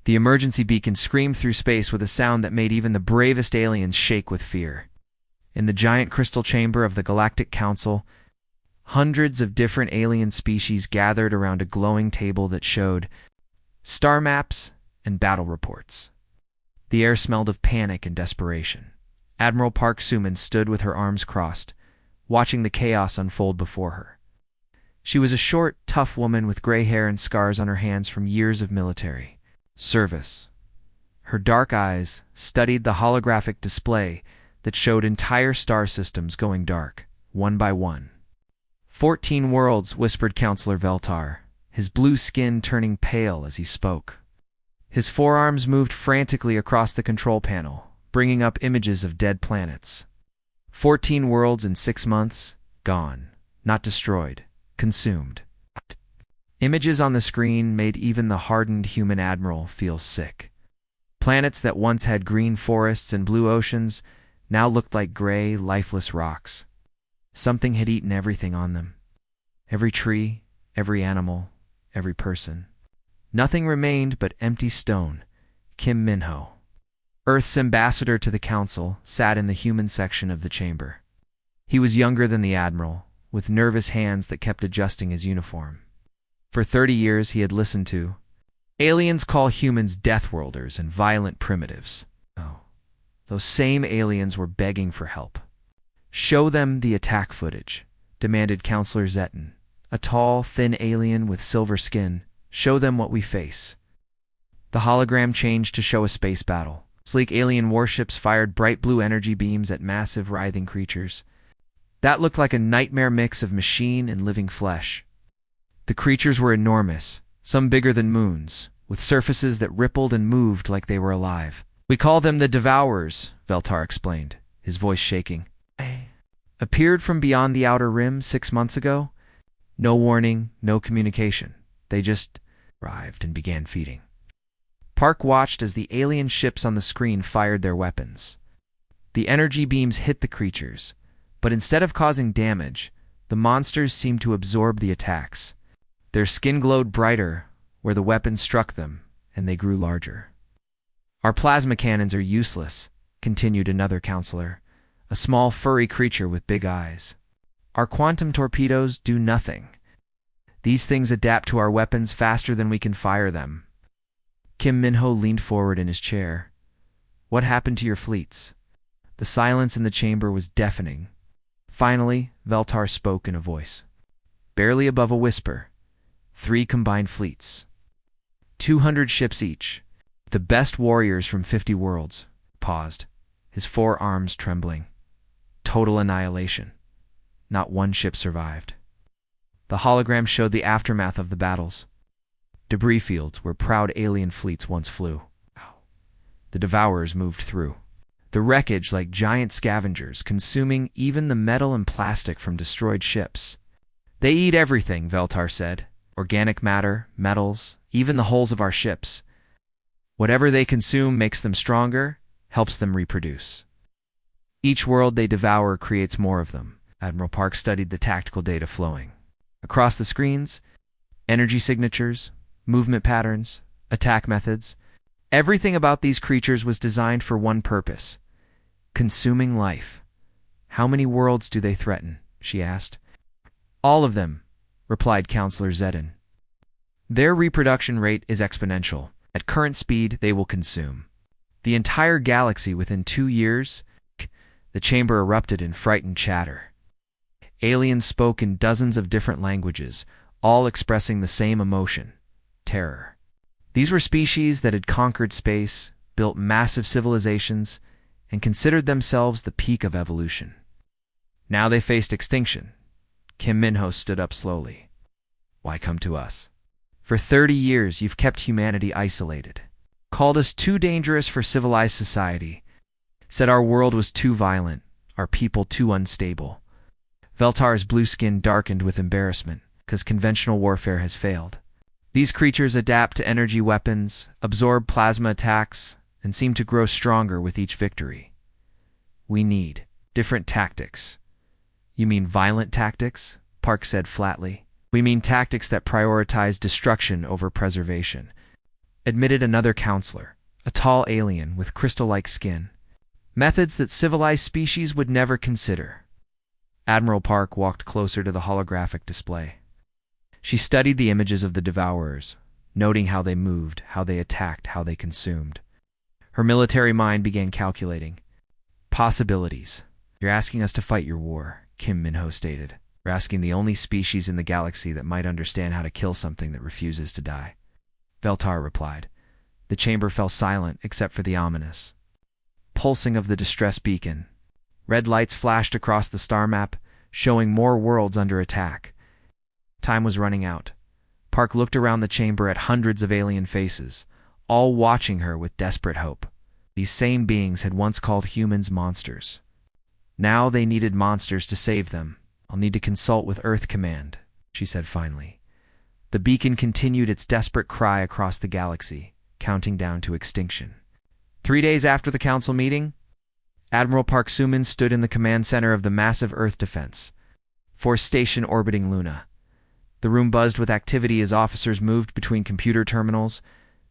The emergency beacon screamed through space with a sound that made even the bravest aliens shake with fear. In the giant crystal chamber of the Galactic Council, hundreds of different alien species gathered around a glowing table that showed star maps and battle reports. The air smelled of panic and desperation. Admiral Park Suman stood with her arms crossed, watching the chaos unfold before her. She was a short, tough woman with gray hair and scars on her hands from years of military service. Her dark eyes studied the holographic display that showed entire star systems going dark, one by one. 14 worlds, whispered Counselor Veltar, his blue skin turning pale as he spoke. His forearms moved frantically across the control panel, bringing up images of dead planets. 14 worlds in 6 months, gone, not destroyed, consumed. Images on the screen made even the hardened human admiral feel sick. Planets that once had green forests and blue oceans now looked like gray, lifeless rocks. Something had eaten everything on them. Every tree, every animal, every person. Nothing remained but empty stone. Kim Minho, Earth's ambassador to the Council, sat in the human section of the chamber. He was younger than the Admiral, with nervous hands that kept adjusting his uniform. For 30 years he had listened to aliens call humans Deathworlders and violent primitives. Oh, those same aliens were begging for help. Show them the attack footage, demanded Counselor Zetten, a tall, thin alien with silver skin. Show them what we face. The hologram changed to show a space battle. Sleek alien warships fired bright blue energy beams at massive, writhing creatures. That looked like a nightmare mix of machine and living flesh. The creatures were enormous, some bigger than moons, with surfaces that rippled and moved like they were alive. We call them the Devourers, Veltar explained, his voice shaking. Appeared from beyond the outer rim 6 months ago. No warning, no communication. They just arrived and began feeding. Park watched as the alien ships on the screen fired their weapons. The energy beams hit the creatures, but instead of causing damage, the monsters seemed to absorb the attacks. Their skin glowed brighter where the weapons struck them, and they grew larger. Our plasma cannons are useless, continued another counselor, a small furry creature with big eyes. Our quantum torpedoes do nothing. These things adapt to our weapons faster than we can fire them. Kim Minho leaned forward in his chair. What happened to your fleets? The silence in the chamber was deafening. Finally, Veltar spoke in a voice barely above a whisper. 3 combined fleets. 200 ships each. The best warriors from 50 worlds. Paused, his 4 arms trembling. Total annihilation. Not one ship survived. The hologram showed the aftermath of the battles. Debris fields where proud alien fleets once flew. The Devourers moved through. The wreckage like giant scavengers, consuming even the metal and plastic from destroyed ships. They eat everything, Veltar said. Organic matter, metals, even the hulls of our ships. Whatever they consume makes them stronger, helps them reproduce. Each world they devour creates more of them. Admiral Park studied the tactical data flowing. Across the screens, energy signatures, movement patterns, attack methods. Everything about these creatures was designed for one purpose: consuming life. How many worlds do they threaten? She asked. All of them, replied Counselor Zetten. Their reproduction rate is exponential. At current speed, they will consume the entire galaxy within 2 years. The chamber erupted in frightened chatter. Aliens spoke in dozens of different languages, all expressing the same emotion: terror. These were species that had conquered space, built massive civilizations, and considered themselves the peak of evolution. Now they faced extinction. Kim Minho stood up slowly. Why come to us? For 30 years you've kept humanity isolated, called us too dangerous for civilized society, said our world was too violent, our people too unstable. Veltar's blue skin darkened with embarrassment, because conventional warfare has failed. These creatures adapt to energy weapons, absorb plasma attacks, and seem to grow stronger with each victory. We need different tactics. You mean violent tactics? Park said flatly. We mean tactics that prioritize destruction over preservation. admitted another counselor, a tall alien with crystal-like skin. Methods that civilized species would never consider. Admiral Park walked closer to the holographic display. She studied the images of the Devourers, noting how they moved, how they attacked, how they consumed. Her military mind began calculating. Possibilities. You're asking us to fight your war, Kim Minho stated. We're asking the only species in the galaxy that might understand how to kill something that refuses to die. Veltar replied. The chamber fell silent except for the ominous pulsing of the distress beacon. Red lights flashed across the star map, showing more worlds under attack. Time was running out. Park looked around the chamber at hundreds of alien faces, all watching her with desperate hope. These same beings had once called humans monsters. Now they needed monsters to save them. I'll need to consult with Earth Command, she said finally. The beacon continued its desperate cry across the galaxy, counting down to extinction. 3 days after the council meeting, Admiral Park Suman stood in the command center of the massive Earth defense force station orbiting Luna. The room buzzed with activity as officers moved between computer terminals,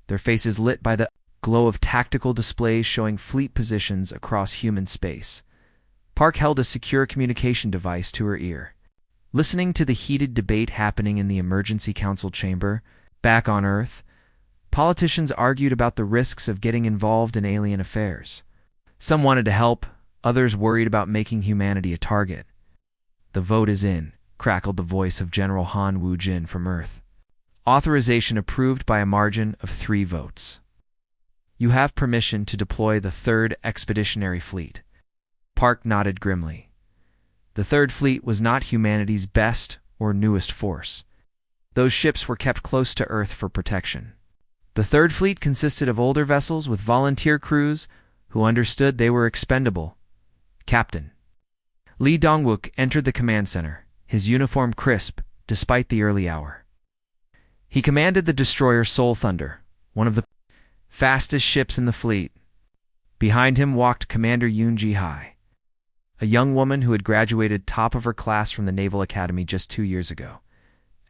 their faces lit by the glow of tactical displays showing fleet positions across human space. Park held a secure communication device to her ear. Listening to the heated debate happening in the emergency council chamber, back on Earth, politicians argued about the risks of getting involved in alien affairs. Some wanted to help, others worried about making humanity a target. The vote is in, crackled the voice of General Han Woo-jin from Earth. Authorization approved by a margin of 3 votes. You have permission to deploy the 3rd Expeditionary Fleet. Park nodded grimly. The 3rd Fleet was not humanity's best or newest force. Those ships were kept close to Earth for protection. The 3rd Fleet consisted of older vessels with volunteer crews who understood they were expendable. Captain Lee Dongwook entered the command center, his uniform crisp despite the early hour. He commanded the destroyer Soul Thunder, one of the fastest ships in the fleet. Behind him walked Commander Yoon Ji-hai, a young woman who had graduated top of her class from the Naval Academy just 2 years ago.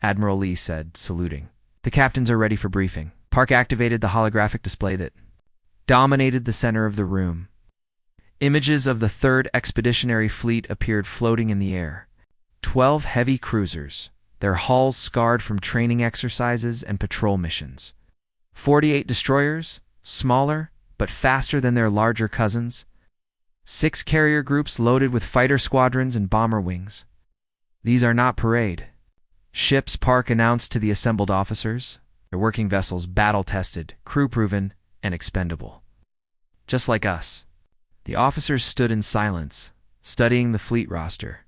Admiral Lee said, saluting. The captains are ready for briefing. Park activated the holographic display that dominated the center of the room. Images of the 3rd Expeditionary Fleet appeared floating in the air. 12 heavy cruisers, their hulls scarred from training exercises and patrol missions. 48 destroyers, smaller but faster than their larger cousins. 6 carrier groups loaded with fighter squadrons and bomber wings. These are not parade ships, Park announced to the assembled officers. They're working vessels, battle-tested, crew-proven, and expendable. Just like us. The officers stood in silence, studying the fleet roster.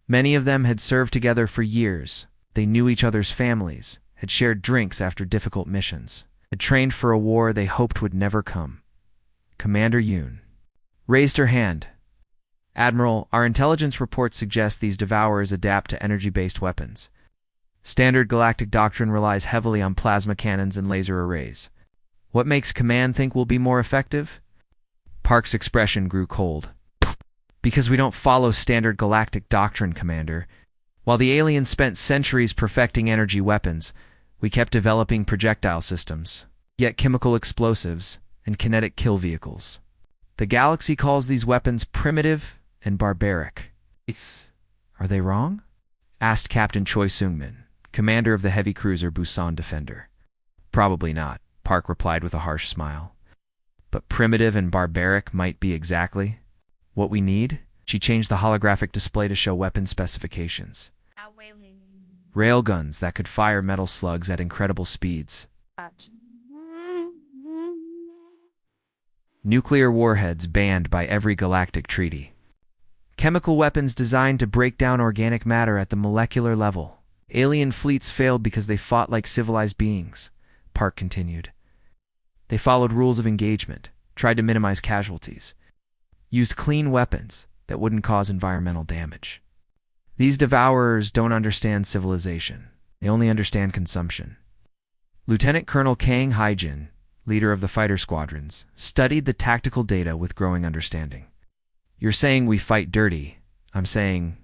Many of them had served together for years. They knew each other's families, had shared drinks after difficult missions, had trained for a war they hoped would never come. Commander Yoon raised her hand. Admiral, our intelligence reports suggest these Devourers adapt to energy-based weapons. Standard galactic doctrine relies heavily on plasma cannons and laser arrays. What makes Command think we'll be more effective? Park's expression grew cold. Because we don't follow standard galactic doctrine, Commander. While the aliens spent centuries perfecting energy weapons, we kept developing projectile systems, yet chemical explosives, and kinetic kill vehicles. The galaxy calls these weapons primitive and barbaric. Are they wrong? Asked Captain Choi Seung-min, commander of the heavy cruiser Busan Defender. Probably not, Park replied with a harsh smile. But primitive and barbaric might be exactly what we need. She changed the holographic display to show weapon specifications. Railguns that could fire metal slugs at incredible speeds. Nuclear warheads banned by every galactic treaty. Chemical weapons designed to break down organic matter at the molecular level. Alien fleets failed because they fought like civilized beings, Park continued. They followed rules of engagement, tried to minimize casualties, used clean weapons that wouldn't cause environmental damage. These Devourers don't understand civilization. They only understand consumption. Lieutenant Colonel Kang Haijin, leader of the fighter squadrons, studied the tactical data with growing understanding. You're saying we fight dirty. I'm saying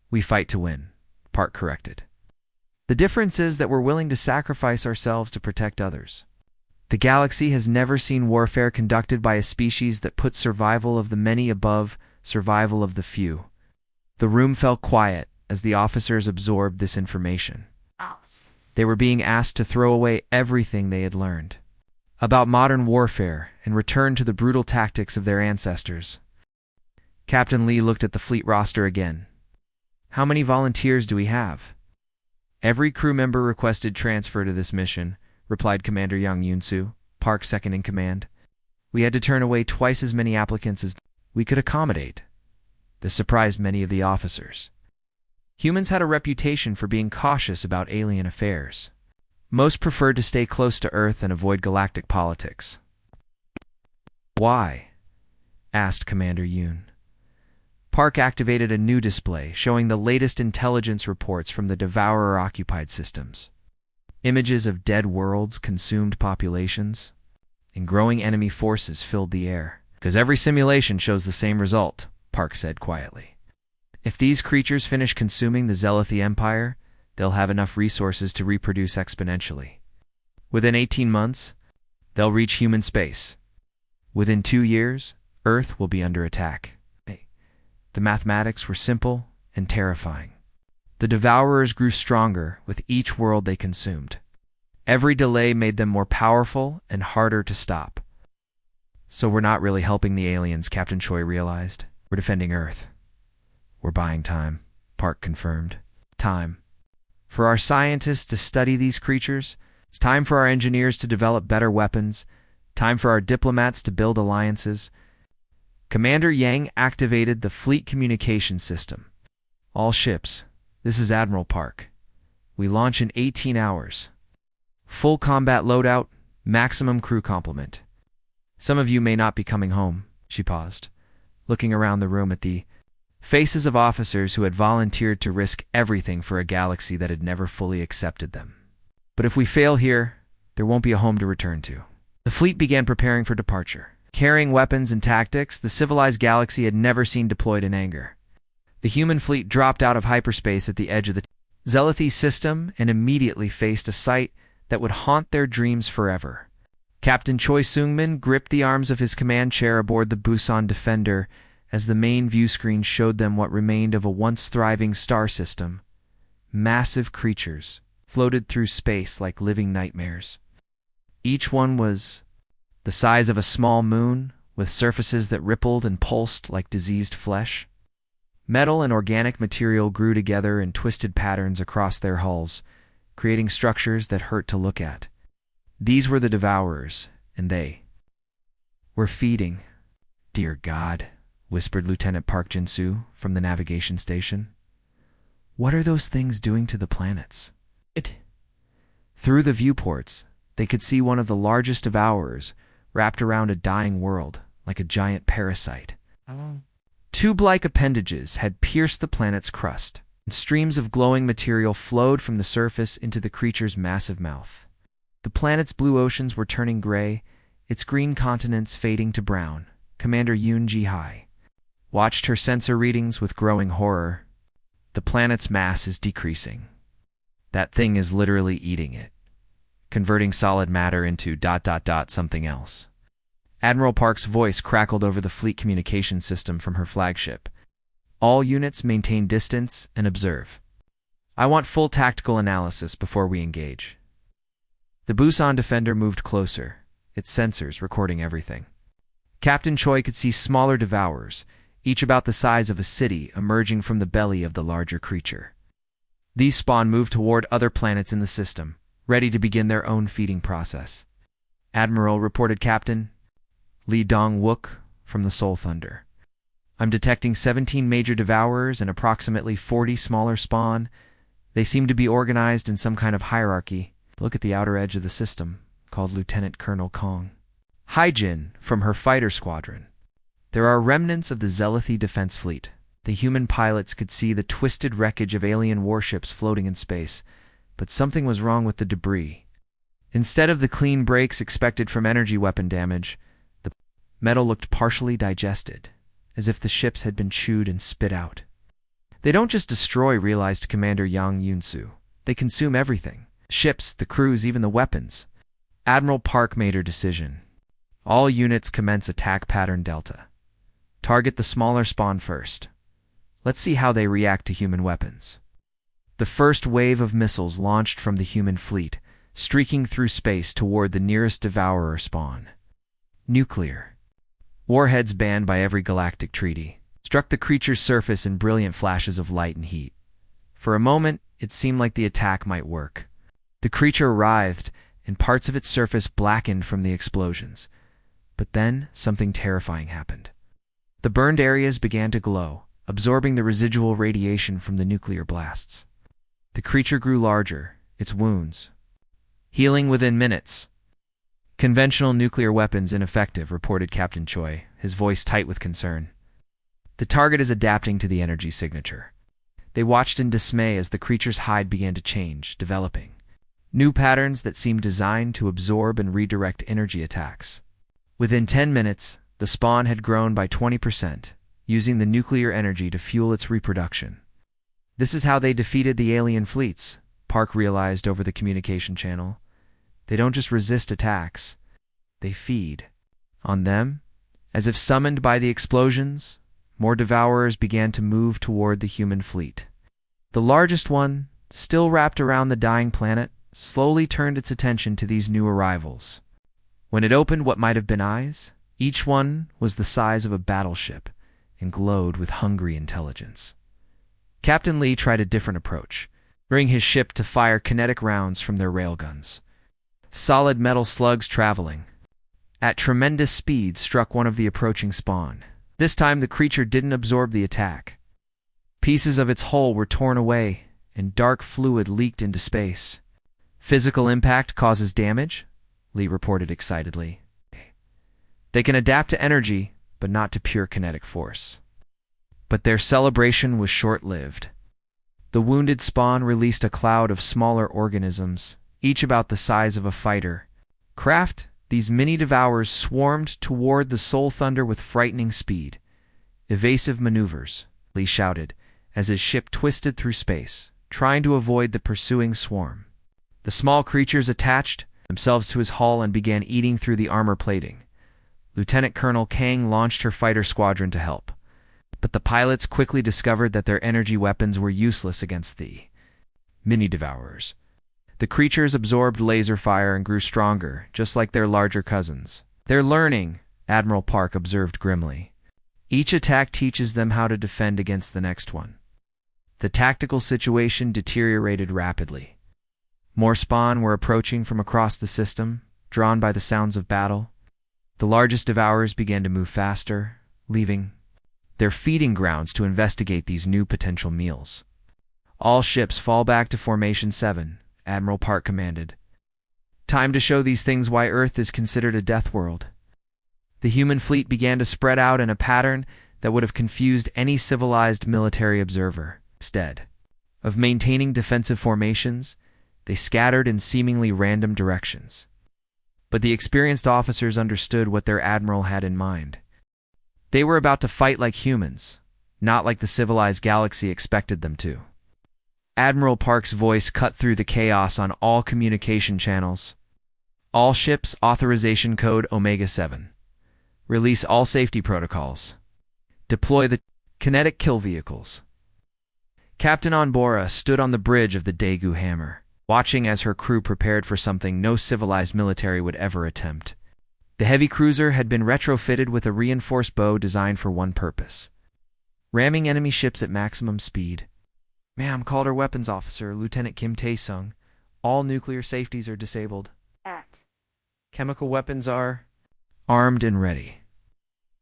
we fight to win, Park corrected. The difference is that we're willing to sacrifice ourselves to protect others. The galaxy has never seen warfare conducted by a species that puts survival of the many above survival of the few. The room fell quiet as the officers absorbed this information. They were being asked to throw away everything they had learned about modern warfare and return to the brutal tactics of their ancestors. Captain Lee looked at the fleet roster again. How many volunteers do we have? Every crew member requested transfer to this mission, replied Commander Yang Yunsu, Park's second in command. We had to turn away twice as many applicants as we could accommodate. This surprised many of the officers. Humans had a reputation for being cautious about alien affairs. Most preferred to stay close to Earth and avoid galactic politics. Why? Asked Commander Yoon. Park activated a new display showing the latest intelligence reports from the Devourer-occupied systems. Images of dead worlds, consumed populations, and growing enemy forces filled the air. Because every simulation shows the same result, Park said quietly. If these creatures finish consuming the Zelethi Empire, they'll have enough resources to reproduce exponentially. Within 18 months, they'll reach human space. Within 2 years, Earth will be under attack. The mathematics were simple and terrifying. The Devourers grew stronger with each world they consumed. Every delay made them more powerful and harder to stop. So we're not really helping the aliens, Captain Choi realized. We're defending Earth. We're buying time, Park confirmed. Time. For our scientists to study these creatures. It's time for our engineers to develop better weapons. Time for our diplomats to build alliances. Commander Yang activated the fleet communication system. All ships. This is Admiral Park. We launch in 18 hours. Full combat loadout, maximum crew complement. Some of you may not be coming home, she paused, looking around the room at the faces of officers who had volunteered to risk everything for a galaxy that had never fully accepted them. But if we fail here, there won't be a home to return to. The fleet began preparing for departure. Carrying weapons and tactics the civilized galaxy had never seen deployed in anger. The human fleet dropped out of hyperspace at the edge of the Zelethi system and immediately faced a sight that would haunt their dreams forever. Captain Choi Seung-min gripped the arms of his command chair aboard the Busan Defender as the main view screen showed them what remained of a once thriving star system. Massive creatures floated through space like living nightmares. Each one was the size of a small moon, with surfaces that rippled and pulsed like diseased flesh. Metal and organic material grew together in twisted patterns across their hulls, creating structures that hurt to look at. These were the Devourers, and they were feeding. Dear God, whispered Lieutenant Park Jin-soo from the navigation station. What are those things doing to the planets? Through the viewports, they could see one of the largest Devourers wrapped around a dying world like a giant parasite. Tube-like appendages had pierced the planet's crust, and streams of glowing material flowed from the surface into the creature's massive mouth. The planet's blue oceans were turning gray, its green continents fading to brown. Commander Yoon Ji-hai watched her sensor readings with growing horror. The planet's mass is decreasing. That thing is literally eating it, converting solid matter into ... something else. Admiral Park's voice crackled over the fleet communication system from her flagship. All units maintain distance and observe. I want full tactical analysis before we engage. The Busan Defender moved closer, its sensors recording everything. Captain Choi could see smaller Devourers, each about the size of a city, emerging from the belly of the larger creature. These spawn moved toward other planets in the system, ready to begin their own feeding process. Admiral, reported Captain Lee Dong-wook from the Seoul Thunder. I'm detecting 17 major Devourers and approximately 40 smaller spawn. They seem to be organized in some kind of hierarchy. Look at the outer edge of the system, called Lieutenant Colonel Kong. Haijin from her fighter squadron. There are remnants of the Zelethi defense fleet. The human pilots could see the twisted wreckage of alien warships floating in space, but something was wrong with the debris. Instead of the clean breaks expected from energy weapon damage, the metal looked partially digested, as if the ships had been chewed and spit out. They don't just destroy, realized Commander Yang Yun-soo. They consume everything. Ships, the crews, even the weapons. Admiral Park made her decision. All units commence attack pattern Delta. Target the smaller spawn first. Let's see how they react to human weapons. The first wave of missiles launched from the human fleet, streaking through space toward the nearest Devourer spawn. Nuclear. Warheads banned by every galactic treaty struck the creature's surface in brilliant flashes of light and heat. For a moment, it seemed like the attack might work. The creature writhed, and parts of its surface blackened from the explosions. But then, something terrifying happened. The burned areas began to glow, absorbing the residual radiation from the nuclear blasts. The creature grew larger, its wounds healing within minutes. Conventional nuclear weapons ineffective, reported Captain Choi, his voice tight with concern. The target is adapting to the energy signature. They watched in dismay as the creature's hide began to change, developing new patterns that seemed designed to absorb and redirect energy attacks. Within 10 minutes, the spawn had grown by 20%, using the nuclear energy to fuel its reproduction. This is how they defeated the alien fleets, Park realized over the communication channel. They don't just resist attacks, they feed on them. As if summoned by the explosions, more Devourers began to move toward the human fleet. The largest one, still wrapped around the dying planet, slowly turned its attention to these new arrivals. When it opened what might have been eyes, each one was the size of a battleship and glowed with hungry intelligence. Captain Lee tried a different approach, bringing his ship to fire kinetic rounds from their railguns. Solid metal slugs traveling at tremendous speed struck one of the approaching spawn. This time the creature didn't absorb the attack. Pieces of its hull were torn away, and dark fluid leaked into space. Physical impact causes damage, Lee reported excitedly. They can adapt to energy, but not to pure kinetic force. But their celebration was short-lived. The wounded spawn released a cloud of smaller organisms, each about the size of a fighter. Craft, these mini-devourers swarmed toward the Soul Thunder with frightening speed. Evasive maneuvers, Lee shouted, as his ship twisted through space, trying to avoid the pursuing swarm. The small creatures attached themselves to his hull and began eating through the armor plating. Lieutenant Colonel Kang launched her fighter squadron to help. But the pilots quickly discovered that their energy weapons were useless against the mini-devourers. The creatures absorbed laser fire and grew stronger, just like their larger cousins. They're learning, Admiral Park observed grimly. Each attack teaches them how to defend against the next one. The tactical situation deteriorated rapidly. More spawn were approaching from across the system, drawn by the sounds of battle. The largest devourers began to move faster, leaving their feeding grounds to investigate these new potential meals. All ships fall back to Formation 7, Admiral Park commanded. Time to show these things why Earth is considered a death world. The human fleet began to spread out in a pattern that would have confused any civilized military observer. Instead of maintaining defensive formations, they scattered in seemingly random directions. But the experienced officers understood what their admiral had in mind. They were about to fight like humans, not like the civilized galaxy expected them to. Admiral Park's voice cut through the chaos on all communication channels. All ships, authorization code Omega-7. Release all safety protocols. Deploy the kinetic kill vehicles. Captain Onbora stood on the bridge of the Daegu Hammer, watching as her crew prepared for something no civilized military would ever attempt. The heavy cruiser had been retrofitted with a reinforced bow designed for one purpose: ramming enemy ships at maximum speed. "Ma'am," called her weapons officer, Lieutenant Kim Tae-sung, "all nuclear safeties are disabled. Chemical weapons are armed and ready.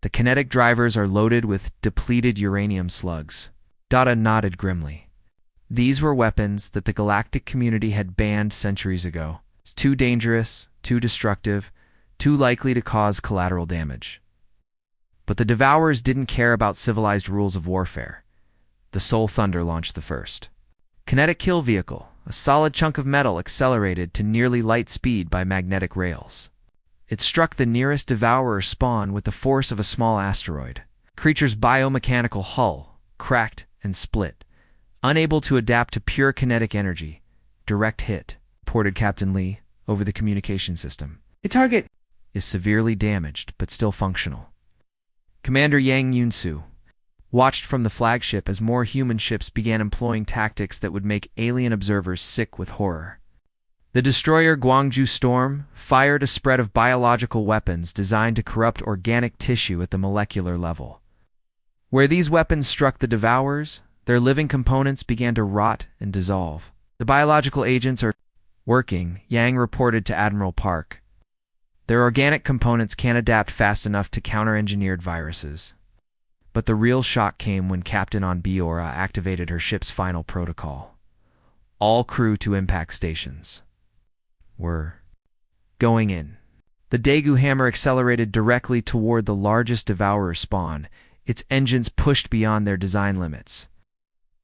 The kinetic drivers are loaded with depleted uranium slugs." Dada nodded grimly. These were weapons that the galactic community had banned centuries ago. It's too dangerous, too destructive, too likely to cause collateral damage. But the Devourers didn't care about civilized rules of warfare. The Soul Thunder launched the first kinetic kill vehicle, a solid chunk of metal accelerated to nearly light speed by magnetic rails. It struck the nearest Devourer spawn with the force of a small asteroid. The creature's biomechanical hull cracked and split, unable to adapt to pure kinetic energy. "Direct hit," reported Captain Lee, over the communication system. The target Is severely damaged, but still functional. Commander Yang Yunsu watched from the flagship as more human ships began employing tactics that would make alien observers sick with horror. The destroyer Guangzhou Storm fired a spread of biological weapons designed to corrupt organic tissue at the molecular level. Where these weapons struck the Devourers, their living components began to rot and dissolve. The biological agents are working, Yang reported to Admiral Park. Their organic components can't adapt fast enough to counter-engineered viruses. But the real shock came when Captain on Biora activated her ship's final protocol. All crew to impact stations. We're going in. The Daegu hammer accelerated directly toward the largest Devourer spawn, its engines pushed beyond their design limits.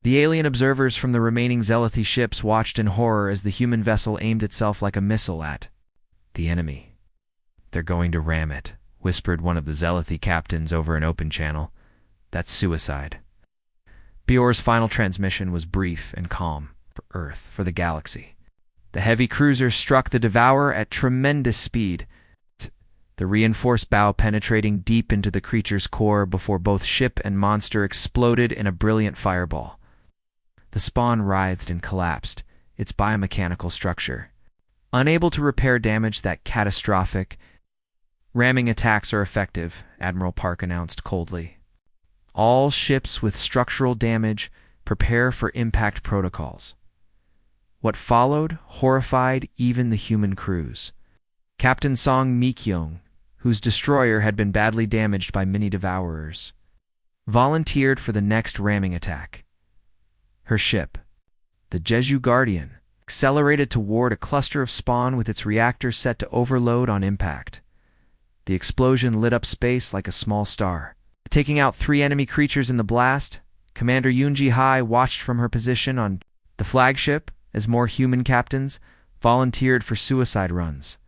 The alien observers from the remaining Zealothi ships watched in horror as the human vessel aimed itself like a missile at the enemy. "They're going to ram it," whispered one of the Zealothi captains over an open channel. "That's suicide." Biora's final transmission was brief and calm for Earth, for the galaxy. The heavy cruiser struck the Devourer at tremendous speed, the reinforced bow penetrating deep into the creature's core before both ship and monster exploded in a brilliant fireball. The spawn writhed and collapsed, its biomechanical structure unable to repair damage that catastrophic. "Ramming attacks are effective," Admiral Park announced coldly. "All ships with structural damage prepare for impact protocols." What followed horrified even the human crews. Captain Song Mikyong, whose destroyer had been badly damaged by many Devourers, volunteered for the next ramming attack. Her ship, the Jeju Guardian, accelerated toward a cluster of spawn with its reactors set to overload on impact. The explosion lit up space like a small star. Taking out 3 enemy creatures in the blast, Commander Yoonji Hai watched from her position on the flagship as more human captains volunteered for suicide runs.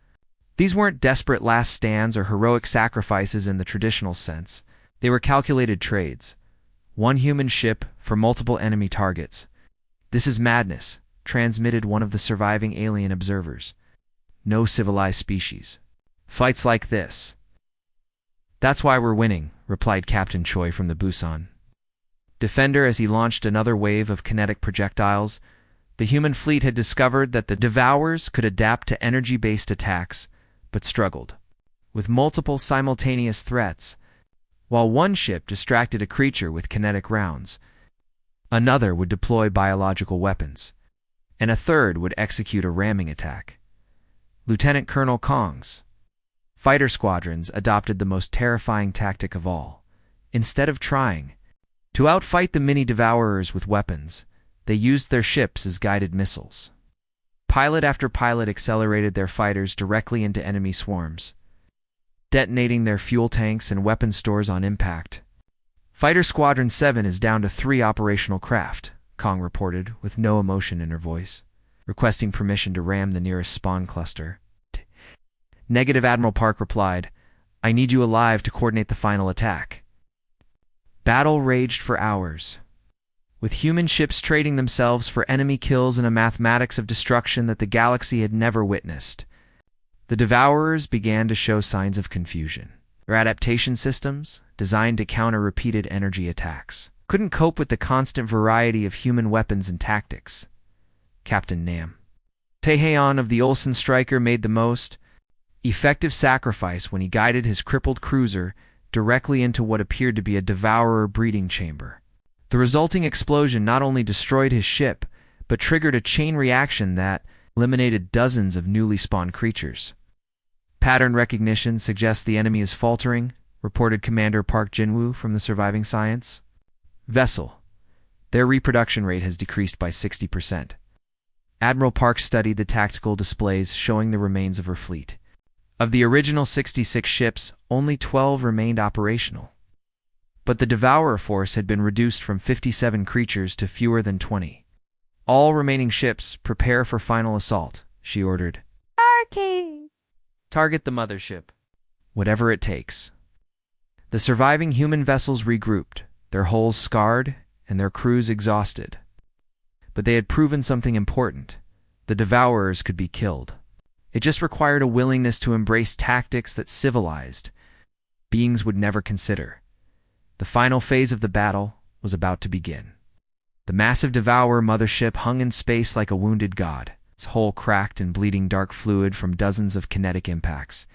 These weren't desperate last stands or heroic sacrifices in the traditional sense. They were calculated trades. 1 human ship for multiple enemy targets. "This is madness," transmitted one of the surviving alien observers. "No civilized species. Fights like this." "That's why we're winning," replied Captain Choi from the Busan Defender as he launched another wave of kinetic projectiles. The human fleet had discovered that the Devourers could adapt to energy-based attacks, but struggled with multiple simultaneous threats. While one ship distracted a creature with kinetic rounds, another would deploy biological weapons, and a third would execute a ramming attack. Lieutenant Colonel Kong's fighter squadrons adopted the most terrifying tactic of all. Instead of trying to outfight the mini-Devourers with weapons, they used their ships as guided missiles. Pilot after pilot accelerated their fighters directly into enemy swarms, detonating their fuel tanks and weapon stores on impact. "Fighter Squadron 7 is down to 3 operational craft," Kong reported with no emotion in her voice, requesting permission to ram the nearest spawn cluster. Negative, Admiral Park replied. "I need you alive to coordinate the final attack." Battle raged for hours, with human ships trading themselves for enemy kills in a mathematics of destruction that the galaxy had never witnessed. The Devourers began to show signs of confusion. Their adaptation systems, designed to counter repeated energy attacks, couldn't cope with the constant variety of human weapons and tactics. Captain Nam Taehaeon of the Olsen Striker made the most effective sacrifice when he guided his crippled cruiser directly into what appeared to be a Devourer breeding chamber. The resulting explosion not only destroyed his ship, but triggered a chain reaction that eliminated dozens of newly spawned creatures. "Pattern recognition suggests the enemy is faltering," reported Commander Park Jinwoo from the surviving science vessel. "Their reproduction rate has decreased by 60%. Admiral Park studied the tactical displays showing the remains of her fleet. Of the original 66 ships, only 12 remained operational. But the Devourer force had been reduced from 57 creatures to fewer than 20. "All remaining ships, prepare for final assault," she ordered. Arcade. "Target the mothership. Whatever it takes." The surviving human vessels regrouped, their hulls scarred and their crews exhausted. But they had proven something important. The Devourers could be killed. It just required a willingness to embrace tactics that civilized beings would never consider. The final phase of the battle was about to begin. The massive Devourer mothership hung in space like a wounded god, its hull cracked and bleeding dark fluid from dozens of kinetic impacts.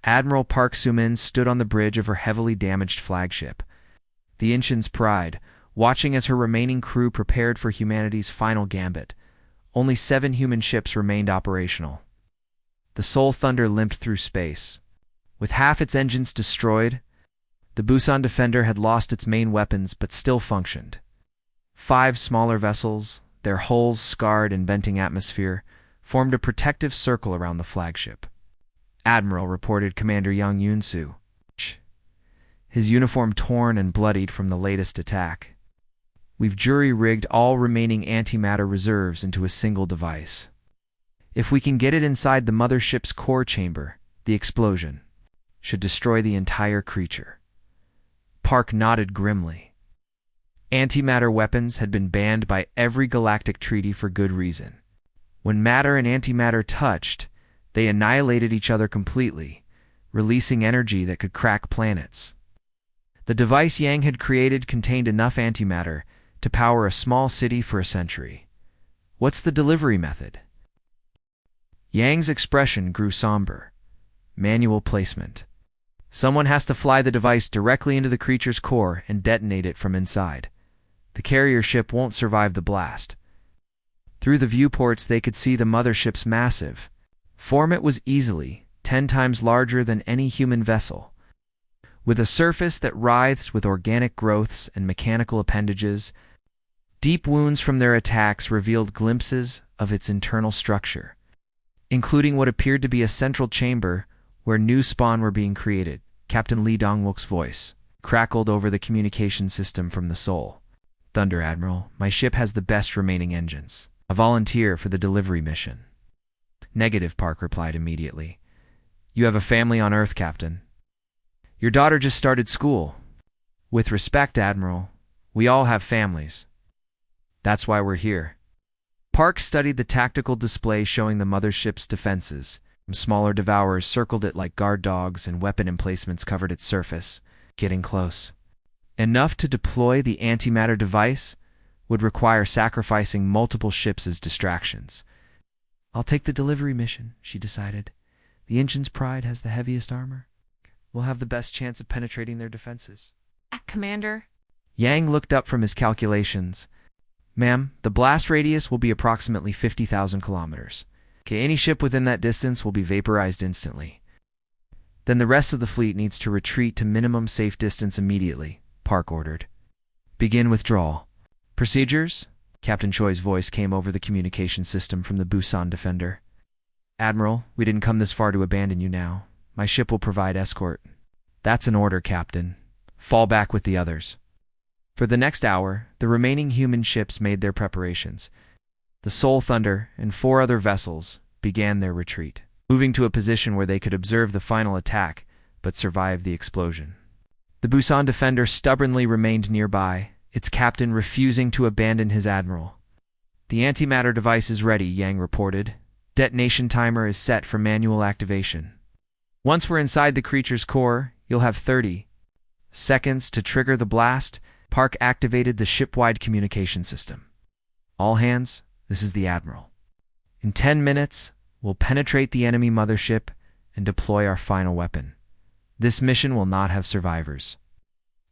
Admiral Park Soo-min stood on the bridge of her heavily damaged flagship, the Incheon's pride, watching as her remaining crew prepared for humanity's final gambit. Only 7 human ships remained operational. The Seoul Thunder limped through space. With half its engines destroyed, the Busan Defender had lost its main weapons but still functioned. 5 smaller vessels, their hulls scarred and venting atmosphere, formed a protective circle around the flagship. Admiral, reported Commander Yang Yoon-soo, his uniform torn and bloodied from the latest attack. We've jury-rigged all remaining antimatter reserves into a single device. If we can get it inside the mothership's core chamber, the explosion should destroy the entire creature. Park nodded grimly. Antimatter weapons had been banned by every galactic treaty for good reason. When matter and antimatter touched, they annihilated each other completely, releasing energy that could crack planets. The device Yang had created contained enough antimatter to power a small city for a century. What's the delivery method? Yang's expression grew somber. Manual placement. Someone has to fly the device directly into the creature's core and detonate it from inside. The carrier ship won't survive the blast. Through the viewports they could see the mothership's massive. Form it was easily 10 times larger than any human vessel. With a surface that writhed with organic growths and mechanical appendages, deep wounds from their attacks revealed glimpses of its internal structure, including what appeared to be a central chamber where new spawn were being created. Captain Lee Dong-wook's voice crackled over the communication system from the Seoul Thunder. Admiral, my ship has the best remaining engines. A volunteer for the delivery mission. Negative, Park replied immediately. You have a family on Earth, Captain. Your daughter just started school. With respect, Admiral, we all have families. That's why we're here. Park studied the tactical display showing the mothership's defenses. Smaller devourers circled it like guard dogs, and weapon emplacements covered its surface. Getting close. Enough to deploy the antimatter device would require sacrificing multiple ships as distractions. I'll take the delivery mission, she decided. The Incheon's pride has the heaviest armor. We'll have the best chance of penetrating their defenses. Commander. Yang looked up from his calculations. Ma'am, the blast radius will be approximately 50,000 kilometers. Okay, any ship within that distance will be vaporized instantly. Then the rest of the fleet needs to retreat to minimum safe distance immediately, Park ordered. Begin withdrawal. Procedures? Captain Choi's voice came over the communication system from the Busan Defender. Admiral, we didn't come this far to abandon you now. My ship will provide escort. That's an order, Captain. Fall back with the others. For the next hour, the remaining human ships made their preparations. The Seoul Thunder and 4 other vessels began their retreat, moving to a position where they could observe the final attack but survive the explosion. The Busan Defender stubbornly remained nearby, its captain refusing to abandon his admiral. The antimatter device is ready, Yang reported. Detonation timer is set for manual activation. Once we're inside the creature's core, you'll have 30 seconds to trigger the blast. Park activated the ship-wide communication system. All hands, this is the Admiral. In 10 minutes, we'll penetrate the enemy mothership and deploy our final weapon. This mission will not have survivors.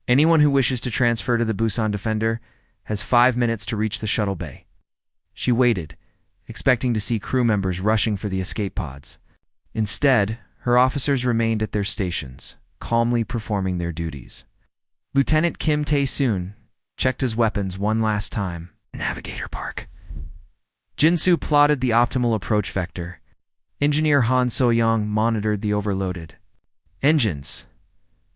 Anyone who wishes to transfer to the Busan Defender has 5 minutes to reach the shuttle bay. She waited, expecting to see crew members rushing for the escape pods. Instead, her officers remained at their stations, calmly performing their duties. Lieutenant Kim Tae-soon checked his weapons one last time. Navigator, Park. Jinsu plotted the optimal approach vector. Engineer Han So-young monitored the overloaded engines.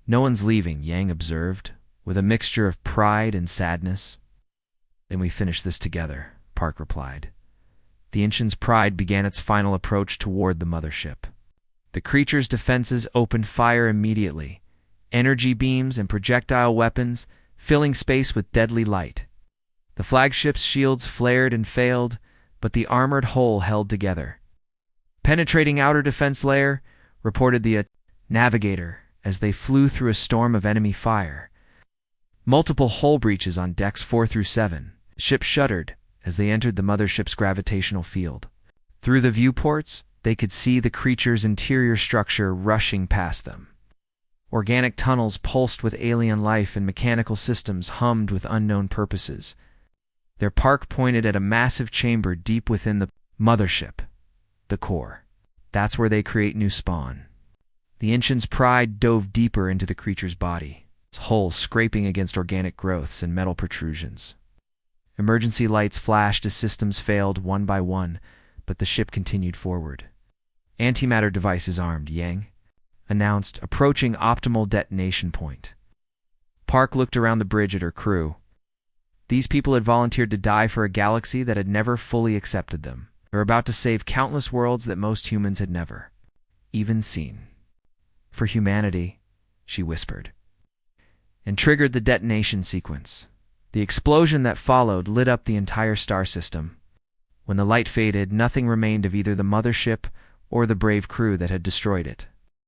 No one's leaving, Yang observed, with a mixture of pride and sadness. Then we finish this together, Park replied. The Incheon's pride began its final approach toward the mothership. The creature's defenses opened fire immediately, energy beams and projectile weapons filling space with deadly light. The flagship's shields flared and failed, but the armored hull held together. Penetrating outer defense layer, reported the navigator as they flew through a storm of enemy fire. Multiple hull breaches on decks 4 through 7. The ship shuddered as they entered the mothership's gravitational field. Through the viewports, they could see the creature's interior structure rushing past them. Organic tunnels pulsed with alien life and mechanical systems hummed with unknown purposes. Their park pointed at a massive chamber deep within the mothership, the core. That's where they create new spawn. The Ancient's pride dove deeper into the creature's body, its hull scraping against organic growths and metal protrusions. Emergency lights flashed as systems failed one by one, but the ship continued forward. Antimatter devices armed, Yang announced, approaching optimal detonation point. Park looked around the bridge at her crew. These people had volunteered to die for a galaxy that had never fully accepted them. They were about to save countless worlds that most humans had never even seen. For humanity, she whispered, and triggered the detonation sequence. The explosion that followed lit up the entire star system. When the light faded, nothing remained of either the mothership or the brave crew that had destroyed it.